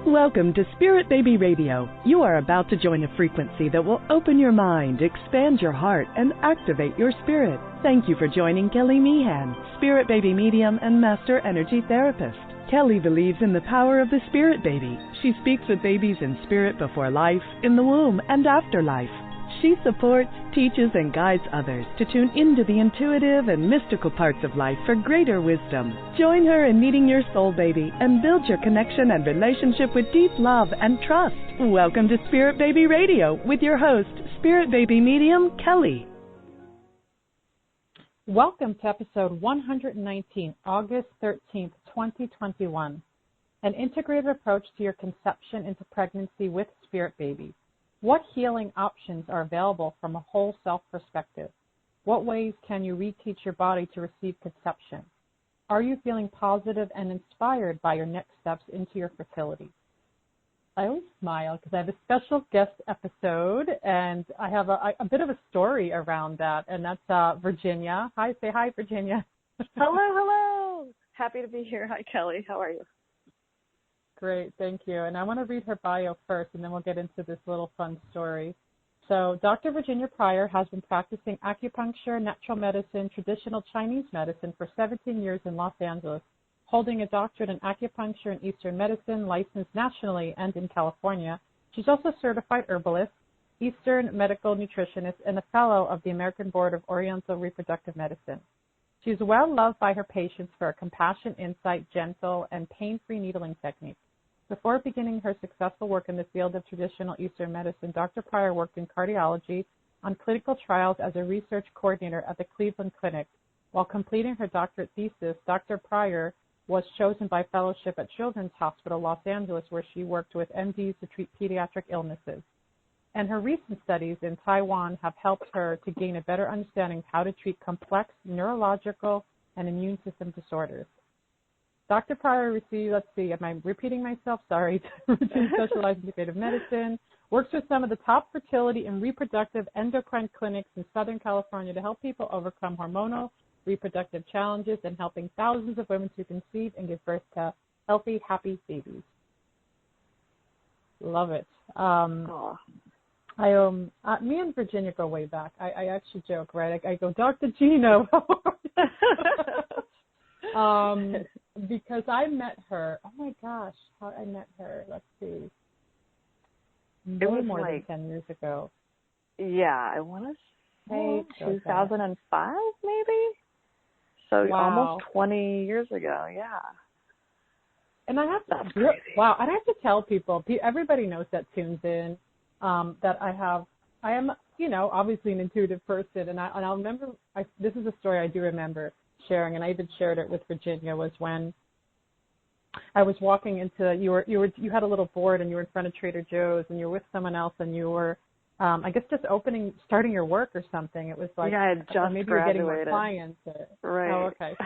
Welcome to Spirit Baby Radio. You are about to join a frequency that will open your mind, expand your heart, and activate your spirit. Thank you for joining Kelly Meehan, Spirit Baby Medium and Master Energy Therapist. Kelly believes in the power of the Spirit Baby. She speaks with babies in spirit before life, in the womb, and after life. She supports, teaches, and guides others to tune into the intuitive and mystical parts of life for greater wisdom. Join her in meeting your soul baby and build your connection and relationship with deep love and trust. Welcome to Spirit Baby Radio with your host, Spirit Baby Medium, Kelly. Welcome to episode 119, August 13th, 2021. An integrative approach to your conception into pregnancy with Spirit Baby. What healing options are available from a whole self perspective? What ways can you reteach your body to receive conception? Are you feeling positive and inspired by your next steps into your fertility? I always smile because I have a special guest episode, and I have a bit of a story around that, and that's Virginia. Hi, say hi, Virginia. Hello. Happy to be here. Hi, Kelly. How are you? Great, thank you. And I want to read her bio first, and then we'll get into this little fun story. So Dr. Virginia Pryor has been practicing acupuncture, natural medicine, traditional Chinese medicine for 17 years in Los Angeles, holding a doctorate in acupuncture and Eastern medicine, licensed nationally and in California. She's also a certified herbalist, Eastern medical nutritionist, and a fellow of the American Board of Oriental Reproductive Medicine. She's well loved by her patients for her compassion, insight, gentle, and pain-free needling technique. Before beginning her successful work in the field of traditional Eastern medicine, Dr. Pryor worked in cardiology on clinical trials as a research coordinator at the Cleveland Clinic. While completing her doctorate thesis, Dr. Pryor was chosen by fellowship at Children's Hospital Los Angeles, where she worked with MDs to treat pediatric illnesses. And her recent studies in Taiwan have helped her to gain a better understanding of how to treat complex neurological and immune system disorders. Dr. Pryor received, am I repeating myself? Sorry. She specializes in integrative medicine, works with some of the top fertility and reproductive endocrine clinics in Southern California to help people overcome hormonal reproductive challenges and helping thousands of women to conceive and give birth to healthy, happy babies. Love it. Me and Virginia go way back. I actually joke, right? I go, Dr. Gino. Because I met her. Oh my gosh, how I met her. Let's see. It was more than 10 years ago. Yeah, I want to say 2005, maybe. So almost 20 years ago. Yeah. And I have to. I have to tell people. Everybody knows that tunes in. That I am, obviously an intuitive person, and I'll remember. This is a story I do remember sharing, and I even shared it with Virginia. Was when I was walking into you had a little board, and you were in front of Trader Joe's, and you were with someone else, and you were, I guess, just starting your work or something. It was like, yeah, I had just maybe graduated. You're getting more clients. Right. Oh, okay.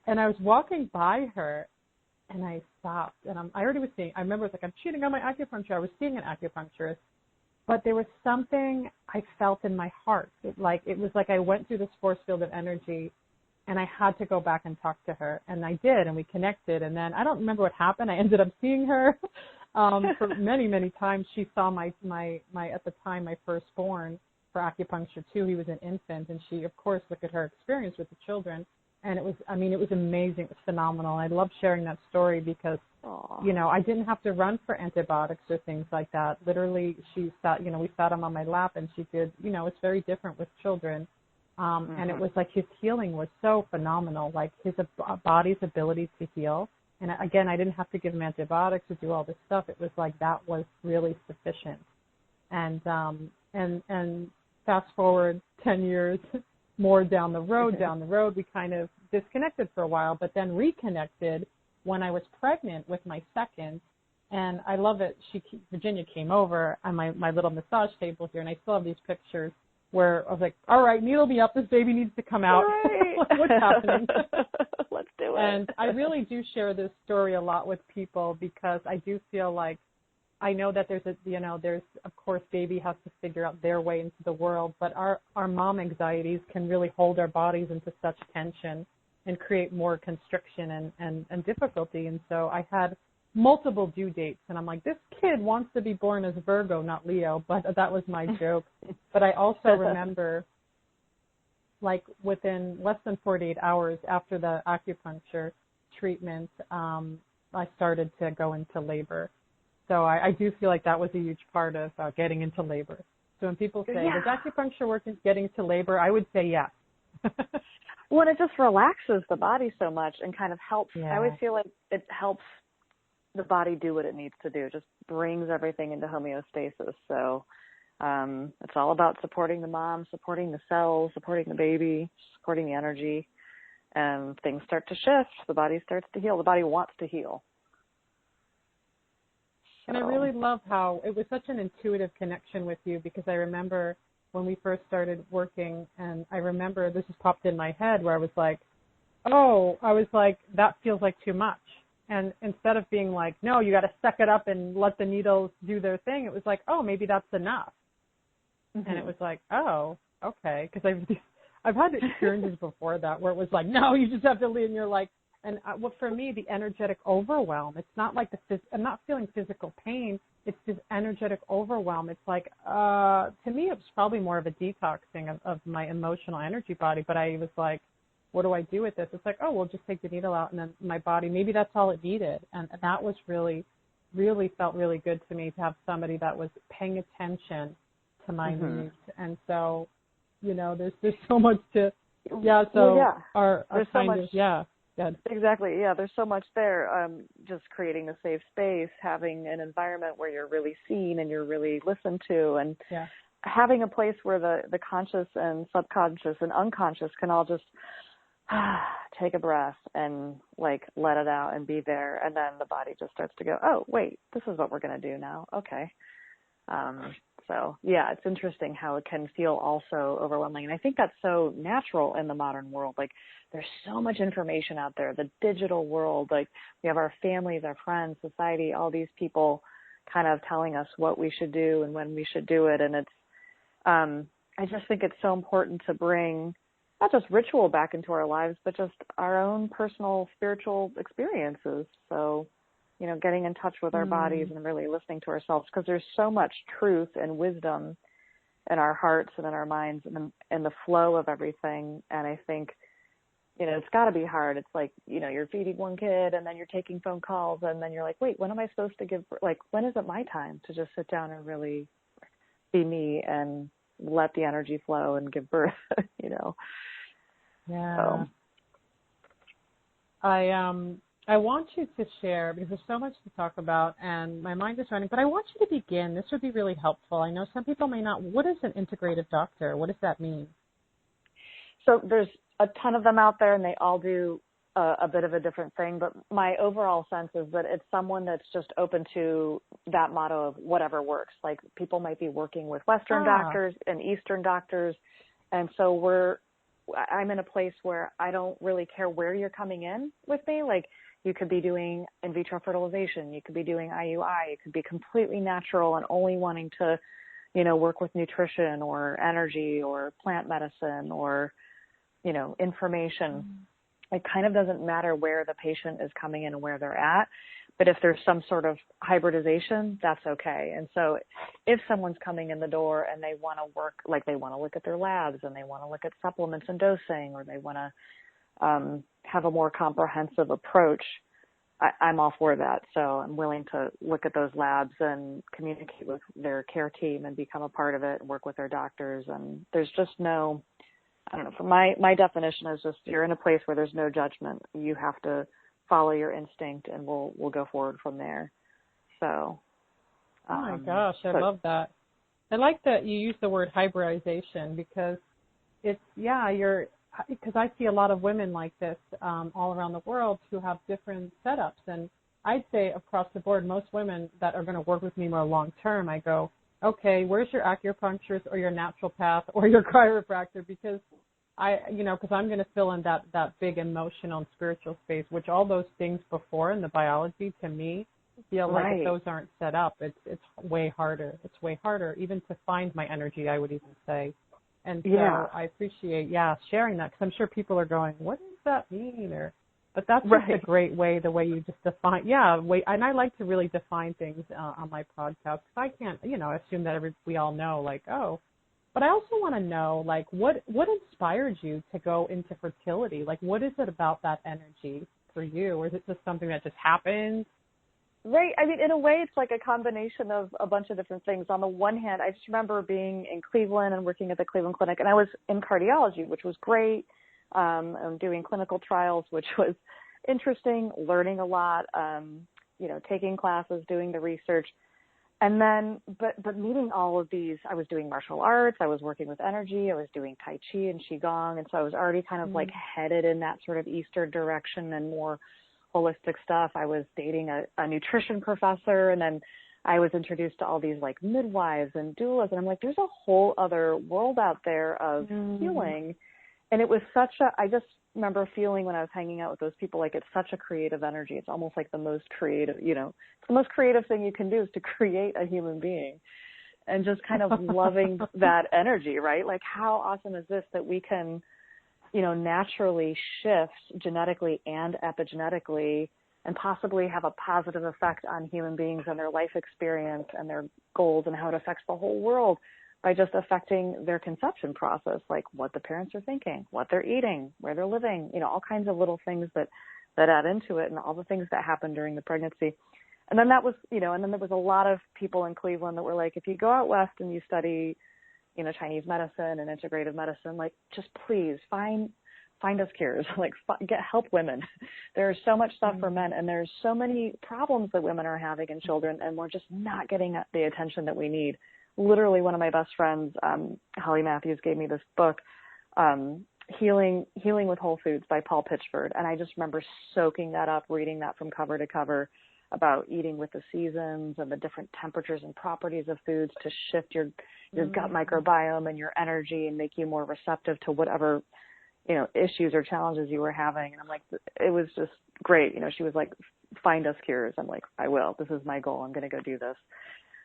And I was walking by her, and I stopped, and I already was seeing. I remember it was like I'm cheating on my acupuncture. I was seeing an acupuncturist. But there was something I felt in my heart. It was like I went through this force field of energy, and I had to go back and talk to her. And I did, and we connected. And then I don't remember what happened. I ended up seeing her for many, many times. She saw my at the time, my firstborn for acupuncture, too. He was an infant. And she, of course, looked at her experience with the children. And it was amazing. It was phenomenal. I love sharing that story because, I didn't have to run for antibiotics or things like that. Literally, she sat, we sat him on my lap, and she did, it's very different with children. And it was like his healing was so phenomenal, like his body's ability to heal. And again, I didn't have to give him antibiotics or do all this stuff. It was like that was really sufficient. And fast forward 10 years more down the road, we kind of disconnected for a while, but then reconnected when I was pregnant with my second. And I love it. Virginia came over on my little massage table here, and I still have these pictures where I was like, all right, needle me up. This baby needs to come out. Right. What's happening? Let's do it. And I really do share this story a lot with people because I do feel like I know that there's of course, baby has to figure out their way into the world, but our mom anxieties can really hold our bodies into such tension and create more constriction and difficulty. And so I had multiple due dates. And I'm like, this kid wants to be born as Virgo, not Leo, but that was my joke. But I also remember, like, within less than 48 hours after the acupuncture treatment, I started to go into labor. So I do feel like that was a huge part of getting into labor. So when people say, does acupuncture work in getting into labor, I would say yes. Well, it just relaxes the body so much and kind of helps. I always feel like it helps the body do what it needs to do, just brings everything into homeostasis. So it's all about supporting the mom, supporting the cells, supporting the baby, supporting the energy, and things start to shift. The body starts to heal. The body wants to heal. And I really love how it was such an intuitive connection with you, because I remember when we first started working, and I remember this just popped in my head where I was like, that feels like too much. And instead of being like, no, you got to suck it up and let the needles do their thing, it was like, oh, maybe that's enough. Mm-hmm. And it was like, oh, okay. Because I've had experiences before that where it was like, no, you just have to leave, and you're like, and for me, the energetic overwhelm, it's not like I'm not feeling physical pain. It's this energetic overwhelm. It's like, to me, it was probably more of a detoxing of my emotional energy body. But I was like, what do I do with this? It's like, oh, we'll just take the needle out, and then my body, maybe that's all it needed. And that was really, really felt really good to me, to have somebody that was paying attention to my needs. And so, there's so much to, our kind of, Good. Exactly. Yeah, there's so much there. Just creating a safe space, having an environment where you're really seen and you're really listened to, and having a place where the conscious and subconscious and unconscious can all just take a breath and like let it out and be there. And then the body just starts to go, oh, wait, this is what we're going to do now. Okay. So, yeah, it's interesting how it can feel also overwhelming. And I think that's so natural in the modern world. Like, there's so much information out there, the digital world. Like, we have our families, our friends, society, all these people kind of telling us what we should do and when we should do it. And it's, I just think it's so important to bring not just ritual back into our lives, but just our own personal spiritual experiences. So, getting in touch with our bodies and really listening to ourselves, because there's so much truth and wisdom in our hearts and in our minds and the flow of everything. And I think, it's got to be hard. It's like, you're feeding one kid and then you're taking phone calls and then you're like, wait, when am I supposed to when is it my time to just sit down and really be me and let the energy flow and give birth, Yeah. So. I want you to share, because there's so much to talk about and my mind is running, but I want you to begin. This would be really helpful. I know some people may not. What is an integrative doctor? What does that mean? So there's a ton of them out there, and they all do a bit of a different thing. But my overall sense is that it's someone that's just open to that motto of whatever works. Like, people might be working with Western doctors and Eastern doctors. And so I'm in a place where I don't really care where you're coming in with me. Like, you could be doing in vitro fertilization. You could be doing IUI. You could be completely natural and only wanting to, work with nutrition or energy or plant medicine or, information. It kind of doesn't matter where the patient is coming in and where they're at. But if there's some sort of hybridization, that's okay. And so if someone's coming in the door and they want to work, like they want to look at their labs and they want to look at supplements and dosing, or they want to have a more comprehensive approach, I'm all for that. So I'm willing to look at those labs and communicate with their care team and become a part of it and work with their doctors. And there's just no, I don't know, for my definition is just, you're in a place where there's no judgment. You have to follow your instinct and we'll go forward from there. So. Oh my gosh, I love that. I like that you use the word hybridization, because it's, because I see a lot of women like this all around the world who have different setups. And I'd say across the board, most women that are going to work with me more long term, I go, okay, where's your acupuncturist or your naturopath or your chiropractor? Because because I'm going to fill in that big emotional and spiritual space, which all those things before in the biology, to me, feel like if those aren't set up, it's way harder. It's way harder even to find my energy, I would even say. And so I appreciate, sharing that, because I'm sure people are going, what does that mean? Or, But that's just a great way, the way you just define, and I like to really define things on my podcast, because I can't, assume that we all know, like, oh, but I also want to know, like, what inspired you to go into fertility? Like, what is it about that energy for you? Or is it just something that just happens? Right. I mean, in a way, it's like a combination of a bunch of different things. On the one hand, I just remember being in Cleveland and working at the Cleveland Clinic, and I was in cardiology, which was great. Doing clinical trials, which was interesting, learning a lot, taking classes, doing the research. And then, but meeting all of these, I was doing martial arts, I was working with energy, I was doing Tai Chi and Qigong. And so I was already kind of like headed in that sort of Eastern direction and more holistic stuff. I was dating a nutrition professor, and then I was introduced to all these like midwives and doulas. And I'm like, there's a whole other world out there of healing. And it was I just remember feeling when I was hanging out with those people, like it's such a creative energy. It's almost like the most creative, it's the most creative thing you can do is to create a human being, and just kind of loving that energy, right? Like how awesome is this that we can, naturally shift genetically and epigenetically and possibly have a positive effect on human beings and their life experience and their goals and how it affects the whole world by just affecting their conception process, like what the parents are thinking, what they're eating, where they're living, all kinds of little things that add into it, and all the things that happen during the pregnancy. And then that was, and then there was a lot of people in Cleveland that were like, if you go out west and you study, Chinese medicine and integrative medicine, like just please find us cures, like help women. There's so much stuff for men, and there's so many problems that women are having in children, and we're just not getting the attention that we need. Literally, one of my best friends, Holly Matthews, gave me this book, Healing with Whole Foods by Paul Pitchford. And I just remember soaking that up, reading that from cover to cover about eating with the seasons and the different temperatures and properties of foods to shift your gut microbiome and your energy and make you more receptive to whatever, issues or challenges you were having. And I'm like, it was just great. She was like, find us cures. I'm like, I will. This is my goal. I'm going to go do this.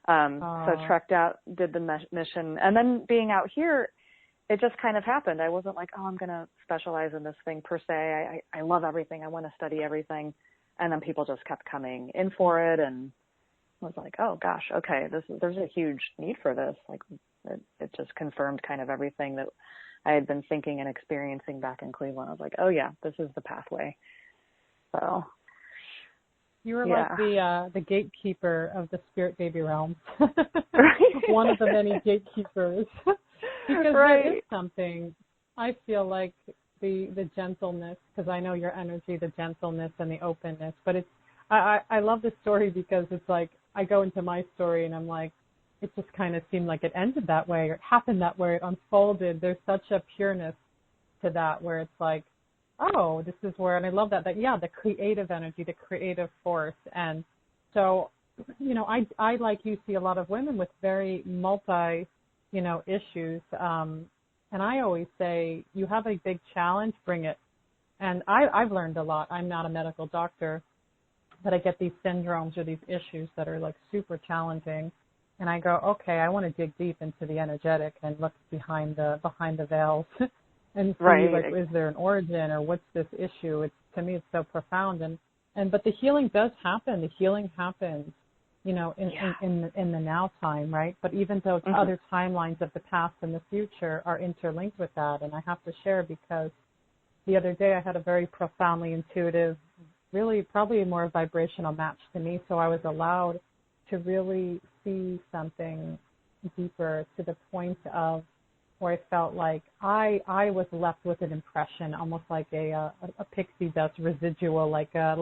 So trekked out, did the mission, and then being out here, it just kind of happened. I wasn't like, I'm going to specialize in this thing per se. I love everything. I want to study everything. And then people just kept coming in for it, and I was like, oh gosh, okay, there's a huge need for this. Like it just confirmed kind of everything that I had been thinking and experiencing back in Cleveland. I was like, oh yeah, this is the pathway. So. You were like the gatekeeper of the spirit baby realm. Right. One of the many gatekeepers. Because there is something, I feel like the gentleness, because I know your energy, the gentleness and the openness. But I love this story because it's like, I go into my story and I'm like, it just kind of seemed like it ended that way, or it happened that way, it unfolded. There's such a pureness to that where it's like, oh, this is where, and I love that, the creative energy, the creative force. And so, I like you see a lot of women with very multi, issues. And I always say, you have a big challenge, bring it. And I've learned a lot. I'm not a medical doctor, but I get these syndromes or these issues that are like super challenging. And I go, okay, I want to dig deep into the energetic and look behind the veils. And see, like, is there an origin, or what's this issue? To me, it's so profound. But the healing does happen. The healing happens, in the now time, right? But even though other timelines of the past and the future are interlinked with that, and I have to share because the other day I had a very profoundly intuitive, really probably more vibrational match to me. So I was allowed to really see something deeper to the point of where I felt like I was left with an impression, almost like a pixie dust residual, like a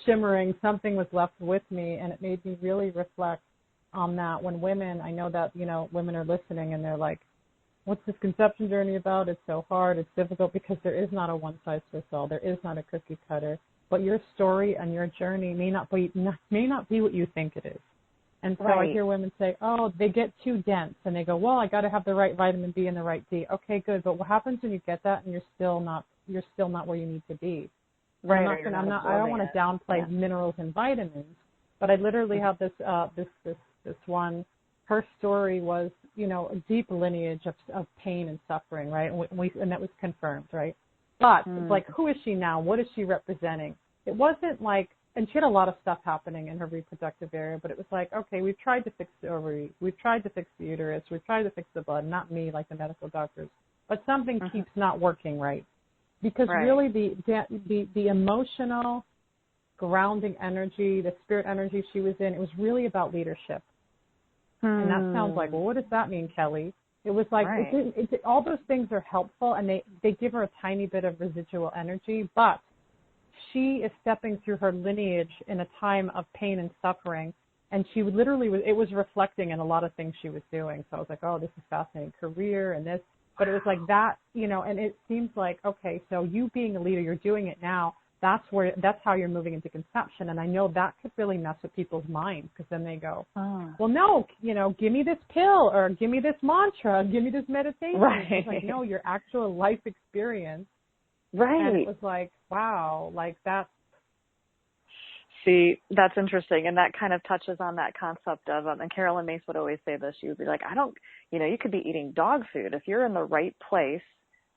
shimmering. Something was left with me, and it made me really reflect on that. When women, I know that women are listening, and they're like, "What's this conception journey about? It's so hard, it's difficult," because there is not a one size fits all. There is not a cookie cutter. But your story and your journey may not be what you think it is. And so I hear women say, oh, they get too dense. And they go, well, I got to have the right vitamin B and the right D. Okay, good. But what happens when you get that and you're still not where you need to be? Right. I don't want to downplay minerals and vitamins, but I literally have this one. Her story was, a deep lineage of pain and suffering, right? And that was confirmed, right? But it's like, who is she now? What is she representing? It wasn't like, and she had a lot of stuff happening in her reproductive area, but it was like, okay, we've tried to fix the ovary, we've tried to fix the uterus, we've tried to fix the blood, not me like the medical doctors, but something keeps not working right. Because really the emotional grounding energy, the spirit energy she was in, it was really about leadership. And that sounds like, well, what does that mean, Kelly? It was like, all those things are helpful, and they give her a tiny bit of residual energy, but she is stepping through her lineage in a time of pain and suffering, and she would literally, it was reflecting in a lot of things she was doing. So I was like, oh, this is fascinating, career and this. But it was like that, and it seems like, okay, so you being a leader, you're doing it now. That's how you're moving into conception. And I know that could really mess with people's minds, because then they go, well, no, give me this pill, or give me this mantra, give me this meditation. It's like, no, your actual life experience. And it was like, wow, like that. See, that's interesting. And that kind of touches on that concept of, and Carolyn Mace would always say this, she would be like, you could be eating dog food. If you're in the right place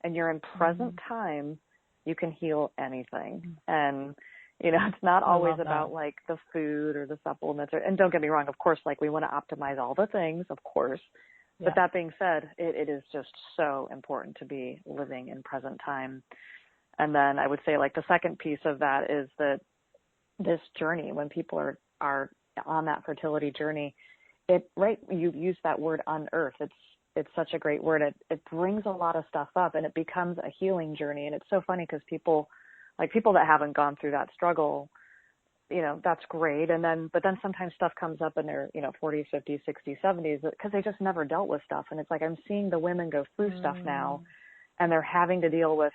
and you're in present time, you can heal anything. And, it's not always about like the food or the supplements, and don't get me wrong, of course, like we want to optimize all the things, of course. But that being said, it is just so important to be living in present time. And then I would say like the second piece of that is that this journey, when people are on that fertility journey, you've used that word unearth. It's such a great word. It brings a lot of stuff up, and it becomes a healing journey. And it's so funny because people that haven't gone through that struggle, that's great. But then sometimes stuff comes up in their, 40s, 50s, 60s, 70s, because they just never dealt with stuff. And it's like, I'm seeing the women go through stuff now, and they're having to deal with,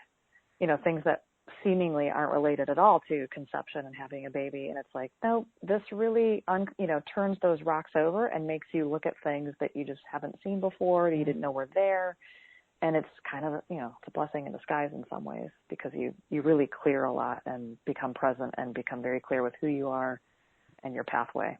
things that seemingly aren't related at all to conception and having a baby. And it's like, no, this really, turns those rocks over and makes you look at things that you just haven't seen before, that you didn't know were there. And it's kind of, it's a blessing in disguise in some ways, because you really clear a lot and become present and become very clear with who you are and your pathway.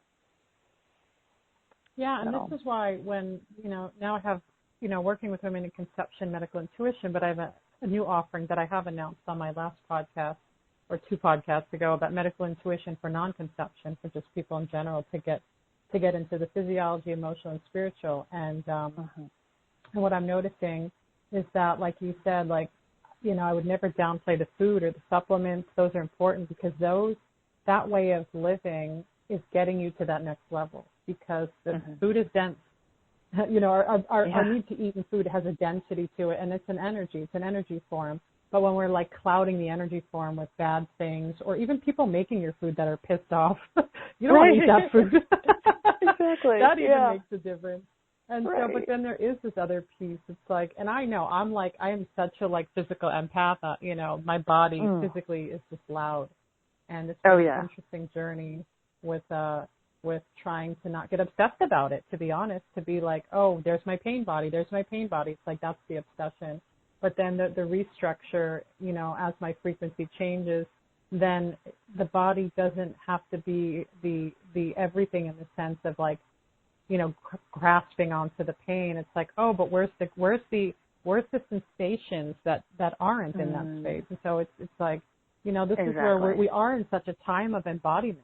Yeah. And this is why when, now I have, working with women in conception, medical intuition, but I have a new offering that I have announced on my last podcast, or 2 podcasts ago, about medical intuition for non-conception, for just people in general to get into the physiology, emotional, and spiritual. And what I'm noticing is that, like you said, I would never downplay the food or the supplements. Those are important, because that way of living is getting you to that next level, because the food is dense. Our need to eat and food has a density to it, and it's an energy form. But when we're like clouding the energy form with bad things, or even people making your food that are pissed off, you don't want to eat that food. Exactly. That even makes a difference. And so, but then there is this other piece. It's like, and I know I am such a physical empath. My body physically is just loud, and it's an interesting journey with trying to not get obsessed about it, to be honest, to be like, oh, there's my pain body. It's like, that's the obsession. But then the restructure, as my frequency changes, then the body doesn't have to be the everything, in the sense of grasping onto the pain. It's like, oh, but where's the sensations that aren't in that space? And so it's like, this is where we are in such a time of embodiment.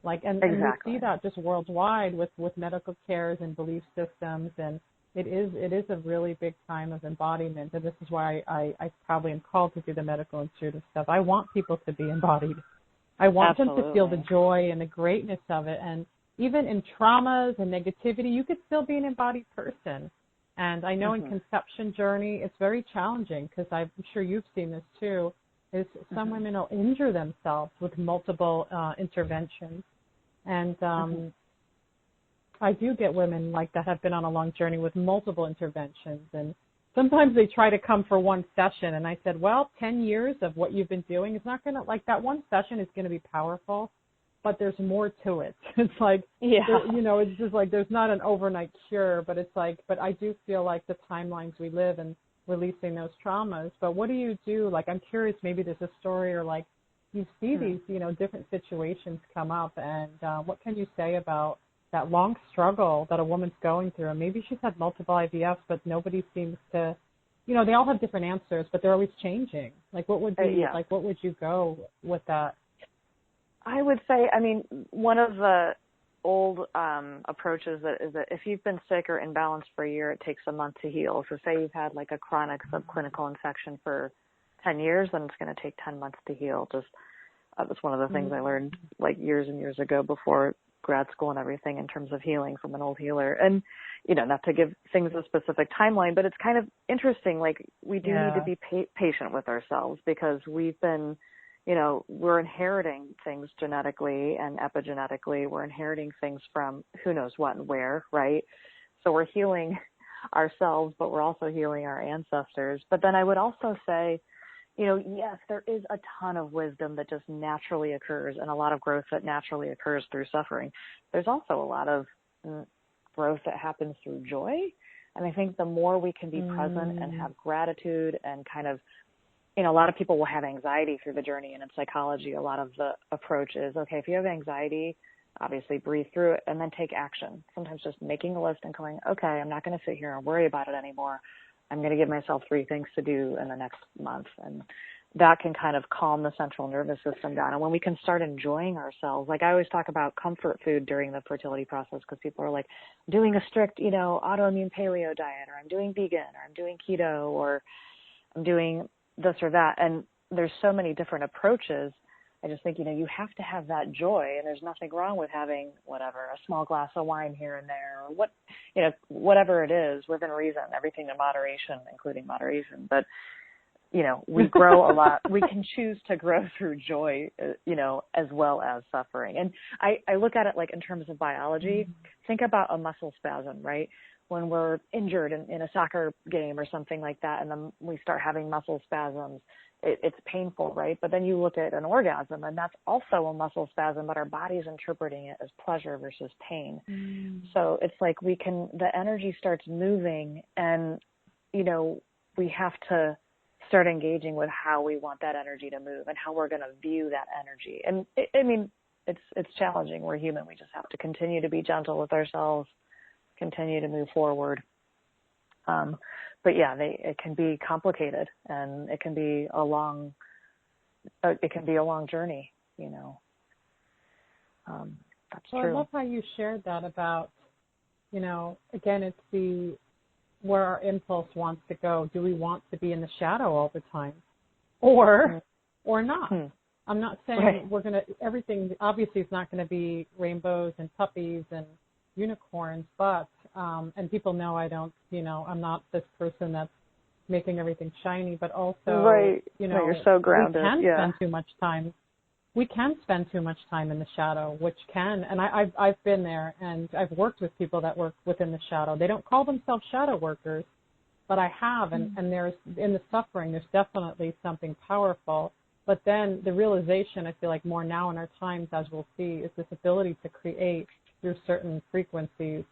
And we see that just worldwide with medical cares and belief systems, and it is a really big time of embodiment. And this is why I probably am called to do the medical intuitive stuff. I want people to be embodied. I want them to feel the joy and the greatness of it. And even in traumas and negativity, you could still be an embodied person. And I know in conception journey, it's very challenging, because I'm sure you've seen this too, is some women will injure themselves with multiple interventions. And I do get women like that have been on a long journey with multiple interventions. And sometimes they try to come for one session. And I said, well, 10 years of what you've been doing is not going to, that one session is going to be powerful, but there's more to it. It's like, it's just like, there's not an overnight cure, but it's like, but I do feel like the timelines we live in, releasing those traumas. But what do you do? I'm curious, maybe there's a story, or you see these, different situations come up, and what can you say about that long struggle that a woman's going through? And maybe she's had multiple IVFs, but nobody seems to they all have different answers, but they're always changing. Like, what would be, what would you go with that? I would say, one of the old approaches is that if you've been sick or imbalanced for a year, it takes a month to heal. So say you've had like a chronic subclinical infection for 10 years, then it's going to take 10 months to heal. That was one of the things I learned like years and years ago before grad school and everything in terms of healing from an old healer. And, not to give things a specific timeline, but it's kind of interesting. Like, we do need to be patient with ourselves, because we've been, we're inheriting things genetically and epigenetically. We're inheriting things from who knows what and where, right? So we're healing ourselves, but we're also healing our ancestors. But then I would also say, yes, there is a ton of wisdom that just naturally occurs, and a lot of growth that naturally occurs through suffering. There's also a lot of growth that happens through joy. And I think the more we can be present and have gratitude and kind of, a lot of people will have anxiety through the journey, and in psychology, a lot of the approach is, okay, if you have anxiety, obviously breathe through it and then take action. Sometimes just making a list and going, okay, I'm not going to sit here and worry about it anymore. I'm going to give myself 3 things to do in the next month. And that can kind of calm the central nervous system down. And when we can start enjoying ourselves, like I always talk about comfort food during the fertility process, because people are like, I'm doing a strict, autoimmune paleo diet, or I'm doing vegan, or I'm doing keto, or I'm doing this or that. And there's so many different approaches. I just think, you have to have that joy, and there's nothing wrong with having a small glass of wine here and there, or whatever it is, within reason, everything in moderation, including moderation. But, we grow a lot. We can choose to grow through joy, as well as suffering. And I look at it like in terms of biology. Think about a muscle spasm, right? When we're injured in a soccer game or something like that, and then we start having muscle spasms, it's painful, right? But then you look at an orgasm, and that's also a muscle spasm, but our body's interpreting it as pleasure versus pain. So it's like the energy starts moving, and, we have to start engaging with how we want that energy to move and how we're going to view that energy. And it's challenging. We're human. We just have to continue to be gentle with ourselves, continue to move forward. But yeah, it can be complicated, and it can be a long journey, that's true. I love how you shared that about, again, it's where our impulse wants to go. Do we want to be in the shadow all the time, or not? I'm not saying everything obviously is not going to be rainbows and puppies and unicorns, but and people know I don't, I'm not this person that's making everything shiny, but also, you're so grounded. We can spend too much time in the shadow, which can, and I've been there, and I've worked with people that work within the shadow. They don't call themselves shadow workers, but I have, and there's, in the suffering, there's definitely something powerful. But then the realization, I feel like more now in our times, as we'll see, is this ability to create through certain frequencies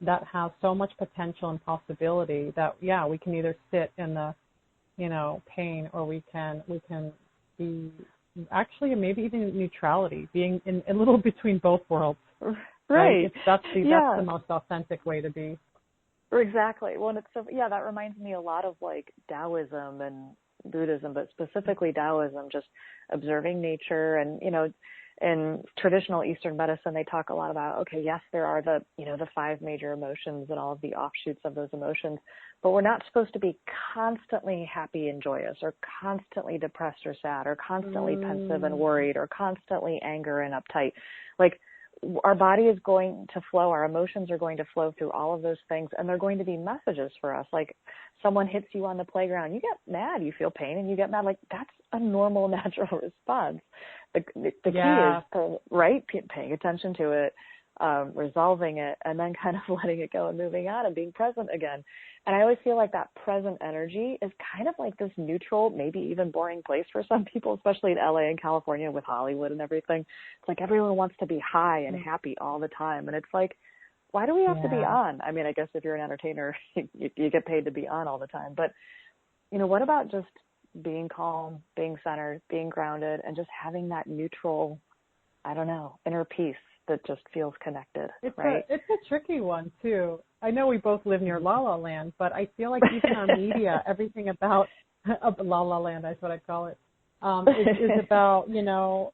that have so much potential and possibility that, we can either sit in the, pain, or we can be actually maybe even neutrality, being in a little between both worlds. Right. That's the most authentic way to be. Exactly. Well, that reminds me a lot of like Taoism and Buddhism, but specifically Taoism, just observing nature. And, in traditional Eastern medicine, they talk a lot about, okay, yes, there are the 5 major emotions and all of the offshoots of those emotions, but we're not supposed to be constantly happy and joyous, or constantly depressed or sad, or constantly pensive and worried, or constantly anger and uptight. Like, our body is going to flow, our emotions are going to flow through all of those things, and they're going to be messages for us. Like, someone hits you on the playground, you get mad, you feel pain, and you get mad. Like, that's a normal, natural response. The key is, paying attention to it, resolving it, and then kind of letting it go and moving on and being present again. And I always feel like that present energy is kind of like this neutral, maybe even boring place for some people, especially in LA and California with Hollywood and everything. It's like everyone wants to be high and happy all the time. And it's like, why do we have to be on? I mean, I guess if you're an entertainer, you get paid to be on all the time. But, what about just being calm, being centered, being grounded, and just having that neutral, inner peace? that just feels connected, it's right? It's a tricky one, too. I know we both live near La La Land, but I feel like even our media, everything about La La Land, that's what I call it, is about, you know,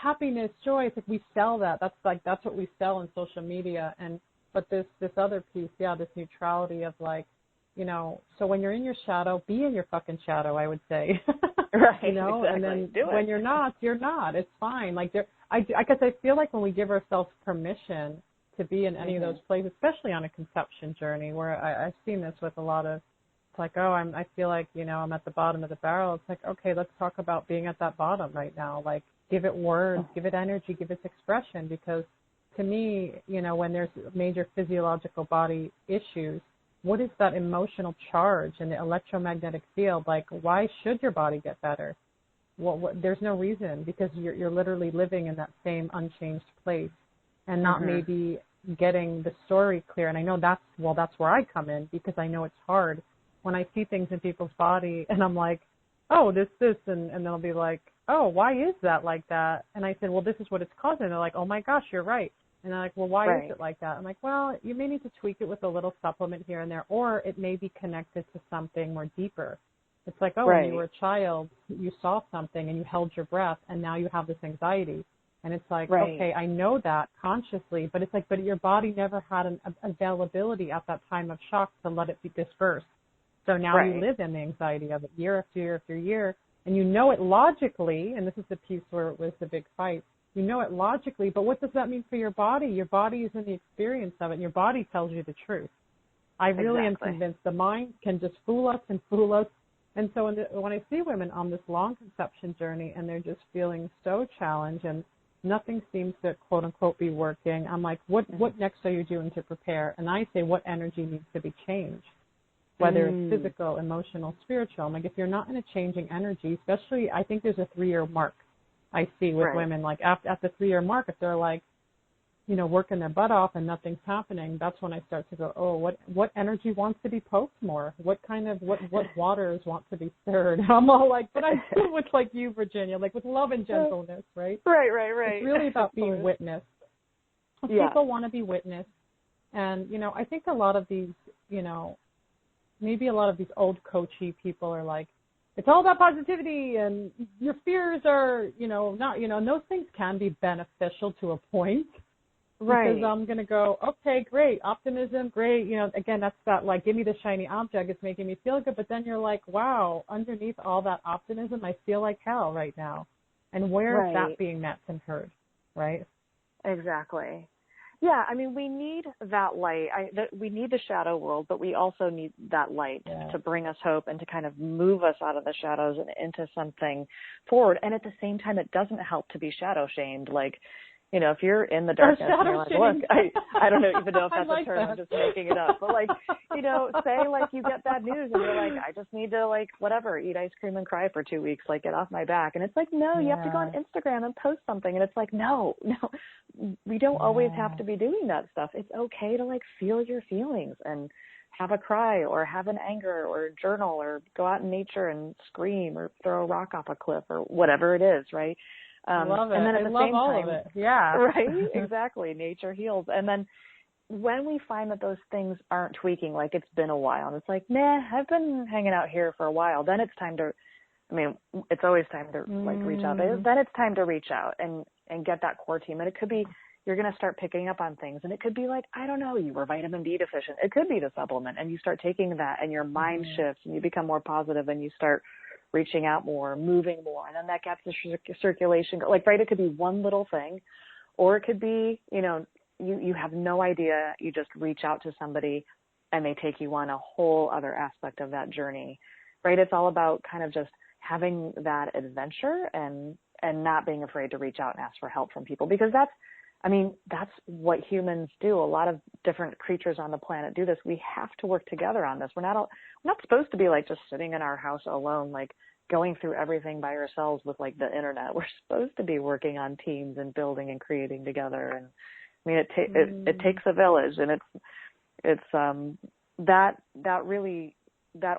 happiness, joy. It's like we sell that. That's what we sell in social media. But this other piece, this neutrality of like, you know, so when you're in your shadow, be in your fucking shadow, I would say. Right. You know, exactly. and then when you're not, you're not. It's fine. Like I guess I feel like when we give ourselves permission to be in any of those places, especially on a conception journey, where I've seen this with a lot of, it's like, oh, I feel like, you know, I'm at the bottom of the barrel. It's like, okay, let's talk about being at that bottom right now. Like, give it words, give it energy, give it expression, because to me, you know, when there's major physiological body issues, what is that emotional charge in the electromagnetic field? Like, why should your body get better? There's no reason, because you're literally living in that same unchanged place and not maybe getting the story clear. And I know that's where I come in, because I know it's hard when I see things in people's body and I'm like, oh, this, and they'll be like, oh, why is that like that? And I said, well, this is what it's causing. And they're like, oh my gosh, you're right. And they're like, well, why is it like that? I'm like, well, you may need to tweak it with a little supplement here and there, or it may be connected to something more deeper. It's like, oh, when you were a child, you saw something and you held your breath, and now you have this anxiety. And it's like, okay, I know that consciously, but it's like, but your body never had an availability at that time of shock to let it be dispersed. So now you live in the anxiety of it year after year after year, and you know it logically, and this is the piece where it was the big fight. You know it logically, but what does that mean for your body? Your body is in the experience of it, and your body tells you the truth. I really am convinced the mind can just fool us and fool us. And so when I see women on this long conception journey and they're just feeling so challenged and nothing seems to, quote unquote, be working, I'm like, what next are you doing to prepare? And I say, what energy needs to be changed? Whether it's physical, emotional, spiritual. I'm like, if you're not in a changing energy, especially, I think there's a 3-year mark I see with women. Like at the 3-year mark, if they're like, you know, working their butt off and nothing's happening, that's when I start to go, oh, what energy wants to be poked more? What kind of, what waters want to be stirred? I'm all like, but I do with like you, Virginia, like with love and gentleness, right? Right. It's really about being witnessed. People want to be witnessed. And, you know, I think a lot of these, you know, maybe a lot of these old coachy people are like, it's all about positivity and your fears are, you know, not, you know, and those things can be beneficial to a point. Because I'm going to go, okay, great, optimism, great. You know, again, that's that, like, give me the shiny object. It's making me feel good. But then you're like, wow, underneath all that optimism, I feel like hell right now. And where is that being met and heard, right? Exactly. Yeah, I mean, we need that light. We need the shadow world, but we also need that light to bring us hope and to kind of move us out of the shadows and into something forward. And at the same time, it doesn't help to be shadow shamed. Like, you know, if you're in the darkness and you're like, look, I don't even know if that's like a term, I'm just making it up. But like, you know, say like you get bad news and you're like, I just need to like, whatever, eat ice cream and cry for 2 weeks, like get off my back. And it's like, no, you have to go on Instagram and post something. And it's like, no, we don't always have to be doing that stuff. It's okay to like feel your feelings and have a cry or have an anger or journal or go out in nature and scream or throw a rock off a cliff or whatever it is, right? Love it. And then at the love same all time, of it. Yeah. Right? Exactly. Nature heals. And then when we find that those things aren't tweaking, like it's been a while, and it's like, nah, I've been hanging out here for a while, then it's time to, I mean, it's always time to like reach out. Then it's time to reach out and get that core team. And it could be, you're going to start picking up on things. And it could be like, I don't know, you were vitamin D deficient. It could be the supplement. And you start taking that and your mind shifts and you become more positive and you start reaching out more, moving more, and then that gets the circulation. Like, right, it could be one little thing, or it could be, you know, you have no idea. You just reach out to somebody and they take you on a whole other aspect of that journey, right? It's all about kind of just having that adventure and not being afraid to reach out and ask for help from people, because that's what humans do. A lot of different creatures on the planet do this. We have to work together on this. We're not supposed to be like just sitting in our house alone, like going through everything by ourselves with like the internet. We're supposed to be working on teams and building and creating together. And I mean, it takes a village, and it's that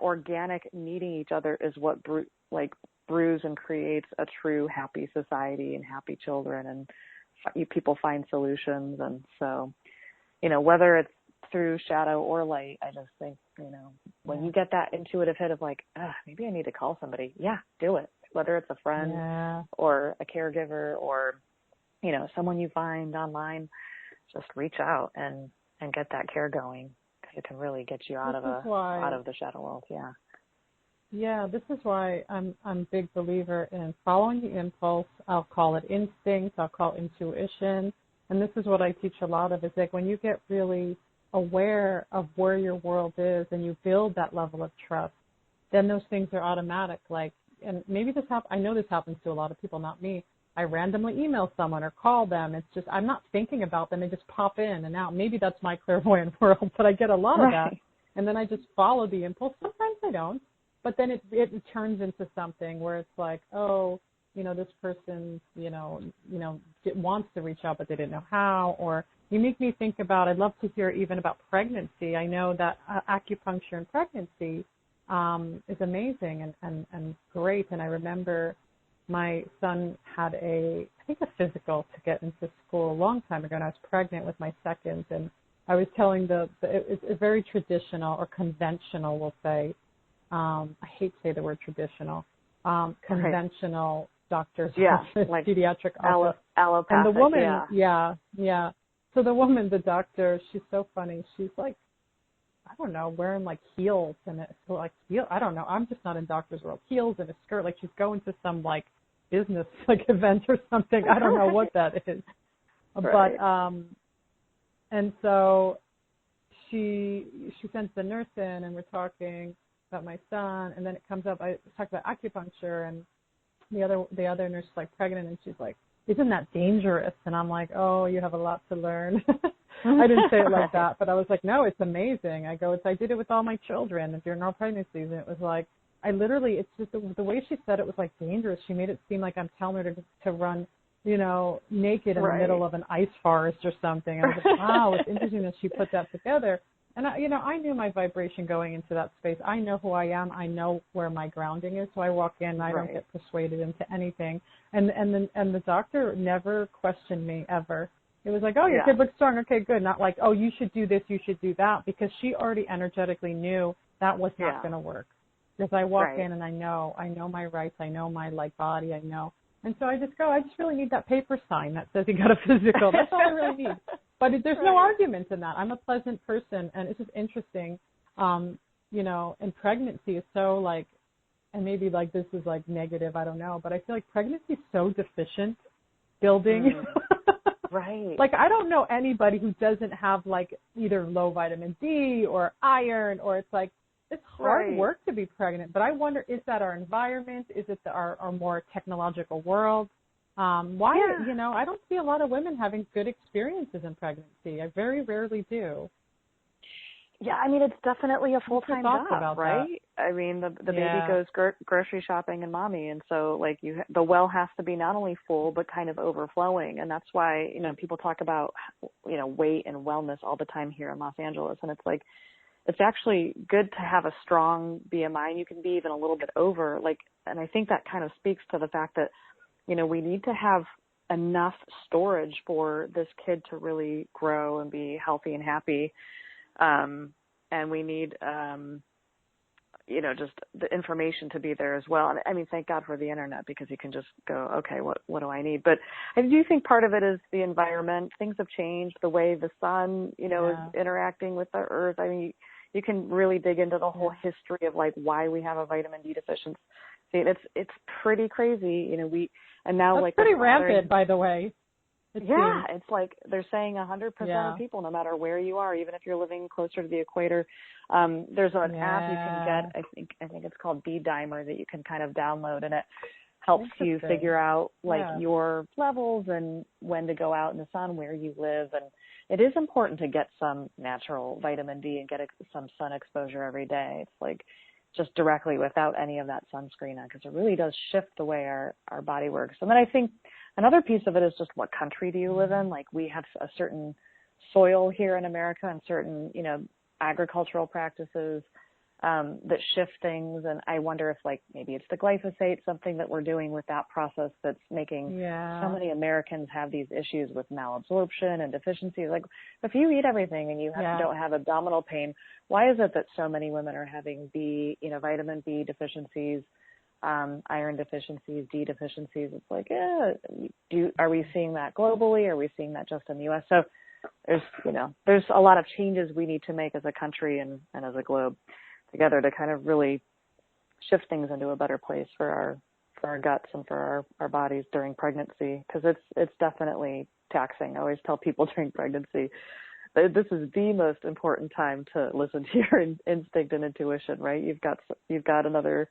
organic needing each other is what brews and creates a true happy society and happy children and people find solutions. And so, whether it's through shadow or light, I just think, when you get that intuitive hit of like, maybe I need to call somebody. Yeah, do it. Whether it's a friend or a caregiver or, someone you find online, just reach out and get that care going. It can really get you out of the shadow world. Yeah. Yeah, this is why I'm a big believer in following the impulse. I'll call it instinct. I'll call it intuition. And this is what I teach a lot of, is like when you get really aware of where your world is and you build that level of trust, then those things are automatic. Like, and maybe I know this happens to a lot of people, not me. I randomly email someone or call them. It's just, I'm not thinking about them. They just pop in and out. Maybe that's my clairvoyant world, but I get a lot of that. And then I just follow the impulse. Sometimes I don't. But then it turns into something where it's like, oh, this person, wants to reach out, but they didn't know how. Or you make me think about, I'd love to hear even about pregnancy. I know that acupuncture in pregnancy is amazing and great. And I remember my son had I think a physical to get into school a long time ago, and I was pregnant with my second. And I was telling it's very traditional or conventional, we'll say. I hate to say the word traditional, conventional doctors, like pediatric office. Allopathic, and the woman, So the woman, the doctor, she's so funny. She's like, I don't know, wearing like heels and I don't know. I'm just not in doctor's world. Heels and a skirt, like she's going to some like business like event or something. I don't know what that is. Right. But and so she sends the nurse in, and we're talking about my son, and then it comes up, I talk about acupuncture, and the other nurse is like pregnant, and she's like, isn't that dangerous? And I'm like, oh, you have a lot to learn. I didn't say it like that, but I was like, no, it's amazing. I go, I did it with all my children during our pregnancies, and it was like, it's just the way she said it was like dangerous. She made it seem like I'm telling her to run, naked in the middle of an ice forest or something. I was like, wow, it's interesting that she put that together. And I knew my vibration going into that space. I know who I am. I know where my grounding is. So I walk in and I don't get persuaded into anything. And the doctor never questioned me ever. It was like, oh, your kid looks strong. Okay, good. Not like, oh, you should do this, you should do that, because she already energetically knew that was not going to work. Because I walk in and I know my rights. I know my body. I know. And so I just really need that paper sign that says you got a physical. That's all I really need. But there's no argument in that. I'm a pleasant person, and it's just interesting, and pregnancy is so and maybe this is negative, I don't know, but I feel like pregnancy is so deficient building. Right. I don't know anybody who doesn't have either low vitamin D or iron, or it's hard work to be pregnant. But I wonder, is that our environment? Is it our more technological world? Why, I don't see a lot of women having good experiences in pregnancy. I very rarely do. Yeah, I mean, it's definitely a full-time job, right? That? I mean, the baby goes grocery shopping and mommy, and so the well has to be not only full but kind of overflowing, and that's why people talk about weight and wellness all the time here in Los Angeles, and it's actually good to have a strong BMI, and you can be even a little bit over, and I think that kind of speaks to the fact that we need to have enough storage for this kid to really grow and be healthy and happy. And we need, just the information to be there as well. And I mean, thank God for the internet, because you can just go, okay, what do I need? But I do think part of it is the environment. Things have changed, the way the sun, is interacting with the earth. I mean, you can really dig into the whole history of why we have a vitamin D deficiency. It's pretty crazy, and now that's pretty rampant, by the way. It's they're saying 100% of people, no matter where you are, even if you're living closer to the equator, there's an app you can get. I think it's called D-Dimer, that you can kind of download, and it helps you figure out your levels and when to go out in the sun, where you live, and it is important to get some natural vitamin D and get some sun exposure every day. It's just directly without any of that sunscreen on, because it really does shift the way our body works. And then I think another piece of it is just what country do you live in? We have a certain soil here in America and certain, agricultural practices that shift things. And I wonder if, like, maybe it's the glyphosate, something that we're doing with that process that's making so many Americans have these issues with malabsorption and deficiencies. Like, if you eat everything and you don't have abdominal pain, why is it that so many women are having vitamin B deficiencies, iron deficiencies, D deficiencies? It's like, are we seeing that globally? Are we seeing that just in the U.S.? So there's a lot of changes we need to make as a country and as a globe together to kind of really shift things into a better place for our guts and for our bodies during pregnancy, because it's definitely taxing. I always tell people during pregnancy that this is the most important time to listen to your instinct and intuition, right? You've got another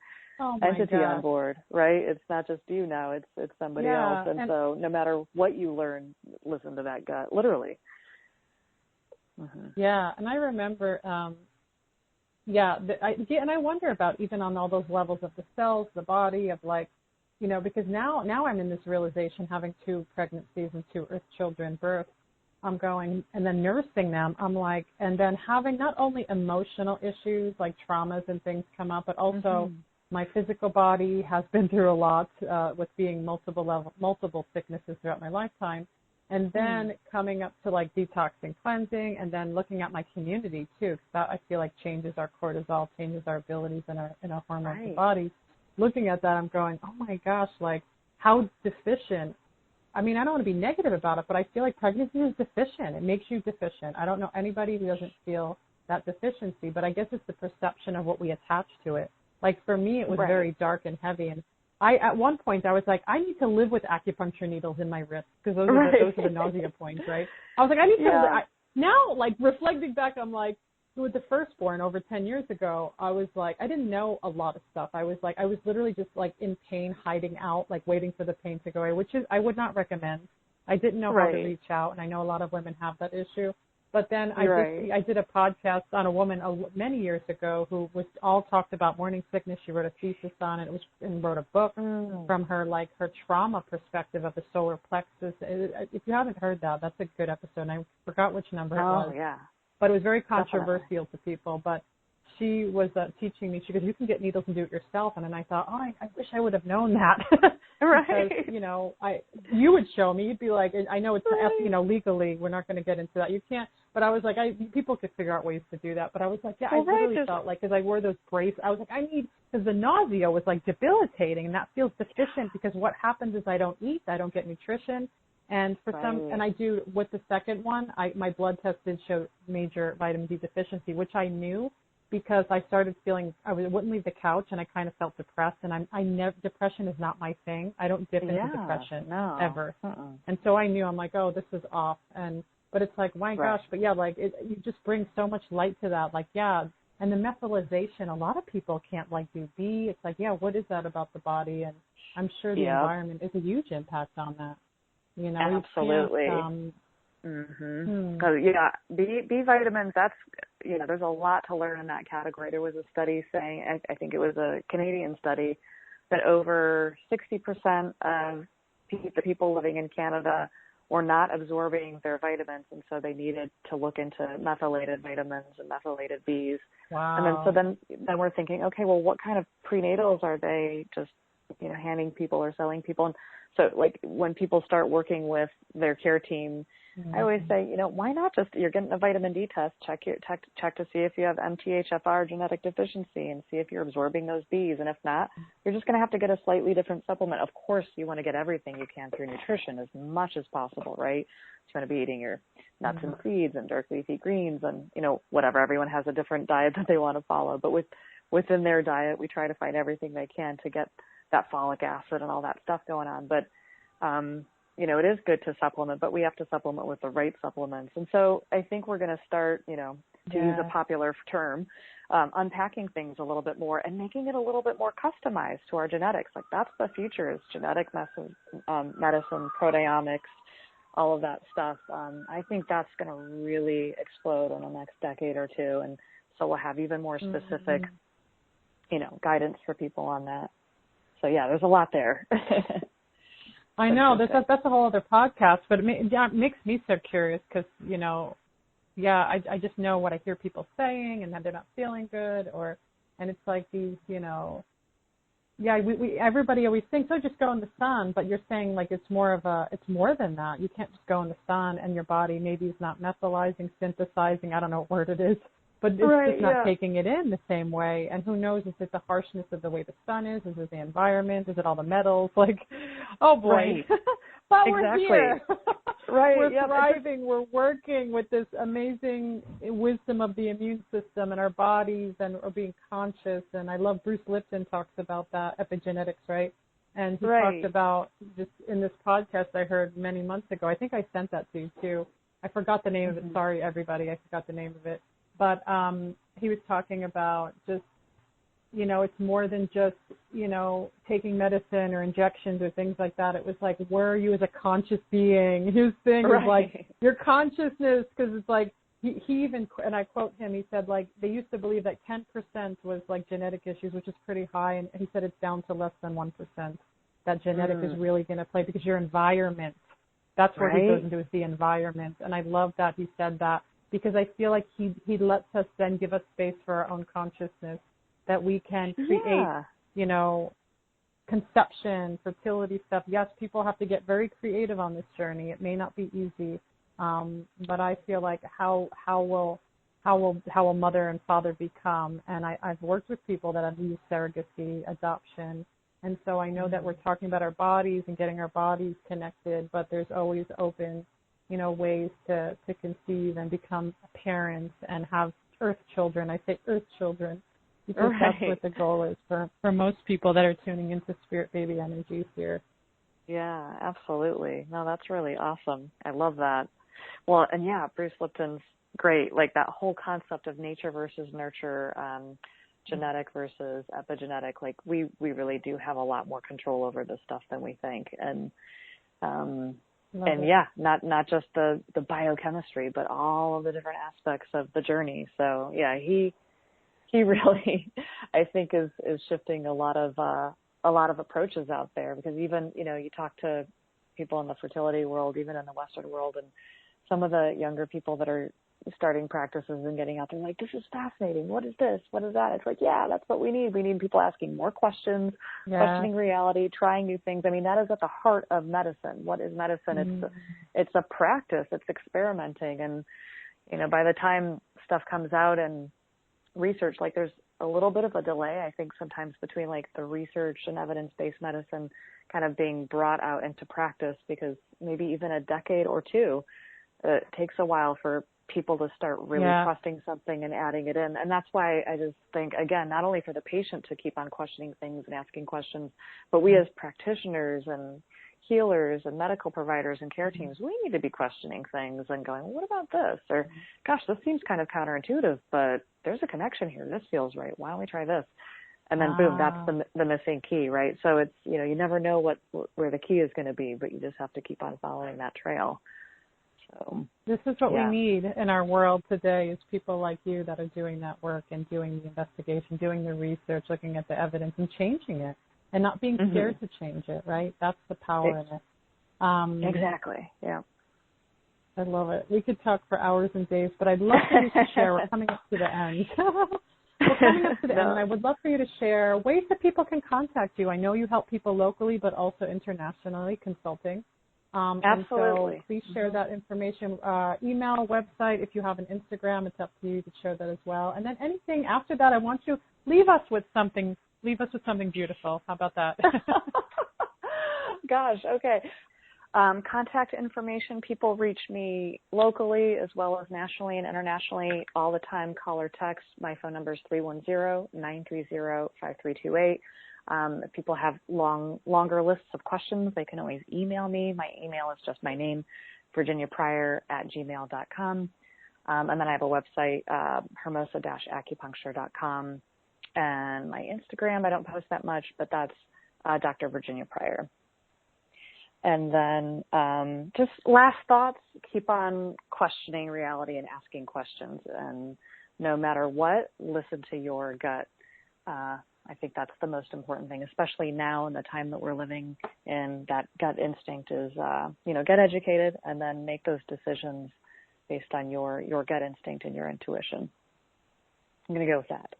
entity on board, right? It's not just you now, it's somebody else. And so no matter what you learn, listen to that gut, literally. Yeah, and I remember, and I wonder about even on all those levels of the cells, the body, of like, because now I'm in this realization, having 2 pregnancies and 2 Earth children birth, I'm going, and then nursing them, I'm like, and then having not only emotional issues like traumas and things come up, but also my physical body has been through a lot with being multiple sicknesses throughout my lifetime. And then coming up to like detoxing, cleansing, and then looking at my community too, because that I feel like changes our cortisol, changes our abilities in our hormones and bodies. Looking at that, I'm going, oh my gosh, like how deficient. I mean, I don't want to be negative about it, but I feel like pregnancy is deficient. It makes you deficient. I don't know anybody who doesn't feel that deficiency, but I guess it's the perception of what we attach to it. Like for me, it was very dark and heavy, and at one point I was like, I need to live with acupuncture needles in my wrist, because those are the nausea points, right? I was like, I need to. Now, like reflecting back, I'm like, with the firstborn over 10 years ago, I was like, I didn't know a lot of stuff. I was literally just like in pain, hiding out, like waiting for the pain to go away, which is I would not recommend. I didn't know how to reach out, and I know a lot of women have that issue. But then I did a podcast on a woman many years ago who was all talked about morning sickness. She wrote a thesis on it, and wrote a book from her trauma perspective of the solar plexus. If you haven't heard that, that's a good episode. And I forgot which number it was. Oh, yeah. But it was very controversial to people. But she was teaching me. She goes, you can get needles and do it yourself. And then I thought, I wish I would have known that. Because, you would show me. You'd be like, I know it's, legally, we're not going to get into that. You can't. But I was like, people could figure out ways to do that. But I was like, I literally felt like, because I wore those braces, I was like, because the nausea was like debilitating, and that feels deficient, because what happens is I don't eat, I don't get nutrition. And and I do, with the second one, my blood test did show major vitamin D deficiency, which I knew, because I started feeling, I wouldn't leave the couch, and I kind of felt depressed, and depression is not my thing. I don't dip into depression ever. And so I knew, I'm like, oh, this is off. But it's like, my gosh, but you just bring so much light to that. Like, and the methylization, a lot of people can't do B. It's like, what is that about the body? And I'm sure the environment is a huge impact on that. Absolutely. B vitamins, that's, there's a lot to learn in that category. There was a study saying, I think it was a Canadian study, that over 60% of the people living in Canada were not absorbing their vitamins, and so they needed to look into methylated vitamins and methylated Bs. Wow. And then we're thinking, okay, well, what kind of prenatals are they just, handing people or selling people? And so, when people start working with their care team, I always say, why not just, you're getting a vitamin D test, check to see if you have MTHFR genetic deficiency and see if you're absorbing those Bs. And if not, you're just going to have to get a slightly different supplement. Of course, you want to get everything you can through nutrition as much as possible, right? You want to be eating your nuts and seeds and dark leafy greens and, whatever. Everyone has a different diet that they want to follow. But within their diet, we try to find everything they can to get that folic acid and all that stuff going on. But, it is good to supplement, but we have to supplement with the right supplements. And so I think we're going to start, to use a popular term, unpacking things a little bit more and making it a little bit more customized to our genetics. Like, that's the future, is genetic medicine, proteomics, all of that stuff. I think that's going to really explode in the next decade or two. And so we'll have even more specific, guidance for people on that. So, there's a lot there. I know, that's a whole other podcast, but it makes me so curious because, I just know what I hear people saying and that they're not feeling good, or, And it's like these, everybody always thinks, oh, just go in the sun, but you're saying like it's more than that. You can't just go in the sun and your body maybe is not methylizing, synthesizing, I don't know what word it is, but it's just not taking it in the same way. And who knows, is it the harshness of the way the sun is it the environment, is it all the metals? Like, oh boy. Right. But exactly. we're here. Right. We're thriving. We're working with this amazing wisdom of the immune system and our bodies, and we're being conscious. And I love Bruce Lipton talks about that, epigenetics, right? And he talked about, just in this podcast I heard many months ago, I think I sent that to you too. I forgot the name of it. Sorry, everybody. I forgot the name of it. But he was talking about just, it's more than just, taking medicine or injections or things like that. It was like, where are you as a conscious being? His thing was like your consciousness, because it's like, he even, and I quote him, he said, like, they used to believe that 10% was like genetic issues, which is pretty high. And he said it's down to less than 1%. That genetic is really going to play, because your environment, that's where he goes into, is the environment. And I love that he said that, because I feel like he lets us then give us space for our own consciousness, that we can create, conception, fertility stuff. Yes, people have to get very creative on this journey. It may not be easy, but I feel like how will a mother and father become? And I've worked with people that have used surrogacy, adoption, and so I know that we're talking about our bodies and getting our bodies connected, but there's always open, ways to conceive and become parents and have earth children. I say earth children, because that's what the goal is for most people that are tuning into Spirit Baby energies here. Yeah, absolutely. No, that's really awesome. I love that. Well, and Bruce Lipton's great. Like that whole concept of nature versus nurture, genetic versus epigenetic. Like we really do have a lot more control over this stuff than we think. And not just the biochemistry, but all of the different aspects of the journey. So he really, I think, is shifting a lot of approaches out there, because even, you talk to people in the fertility world, even in the Western world, and some of the younger people that are starting practices and getting out there, like, this is fascinating. What is this? What is that? It's like, that's what we need. We need people asking more questions, questioning reality, trying new things. I mean, that is at the heart of medicine. What is medicine? It's a practice. It's experimenting. And, by the time stuff comes out and research, like, there's a little bit of a delay, I think, sometimes between like the research and evidence-based medicine kind of being brought out into practice, because maybe even a decade or two, it takes a while for people to start really trusting something and adding it in. And that's why I just think, again, not only for the patient to keep on questioning things and asking questions, but we as practitioners and healers and medical providers and care teams, we need to be questioning things and going, what about this? Or, gosh, this seems kind of counterintuitive, but there's a connection here. This feels right. Why don't we try this? And then boom, that's the missing key, right? So it's, you never know where the key is going to be, but you just have to keep on following that trail. So this is what we need in our world today, is people like you that are doing that work and doing the investigation, doing the research, looking at the evidence and changing it, and not being scared to change it, right? That's the power in it. Exactly, yeah. I love it. We could talk for hours and days, but I'd love for you to share. We're coming up to the end. We're coming up to the end, and I would love for you to share ways that people can contact you. I know you help people locally, but also internationally, consulting. Absolutely. And so please share that information, email, website. If you have an Instagram, it's up to you to share that as well. And then anything after that, I want you to leave us with something beautiful. How about that? Gosh, okay. Contact information, people reach me locally as well as nationally and internationally all the time. Call or text. My phone number is 310-930-5328. If people have longer lists of questions, they can always email me. My email is just my name, virginiapryor@gmail.com. And then I have a website, hermosa-acupuncture.com. And my Instagram, I don't post that much, but that's Dr. Virginia Pryor. And then just last thoughts, keep on questioning reality and asking questions. And no matter what, listen to your gut. I think that's the most important thing, especially now in the time that we're living in. That gut instinct is, get educated and then make those decisions based on your gut instinct and your intuition. I'm going to go with that.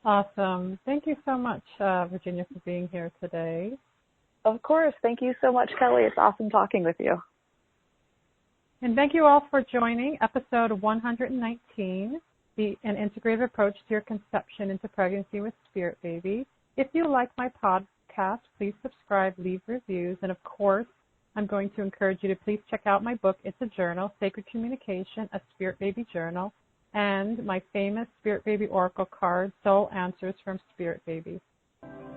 Awesome. Thank you so much, Virginia, for being here today. Of course. Thank you so much, Kelly. It's awesome talking with you. And thank you all for joining episode 119, An Integrative Approach to Your Conception into Pregnancy with Spirit Baby. If you like my podcast, please subscribe, leave reviews, and of course, I'm going to encourage you to please check out my book, It's a Journal, Sacred Communication, a Spirit Baby Journal, and my famous Spirit Baby Oracle card, Soul Answers from Spirit Baby.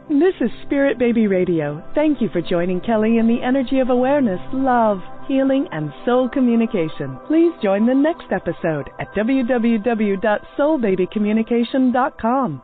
This is Spirit Baby Radio. Thank you for joining Kelly in the energy of awareness, love, healing, and soul communication. Please join the next episode at www.soulbabycommunication.com.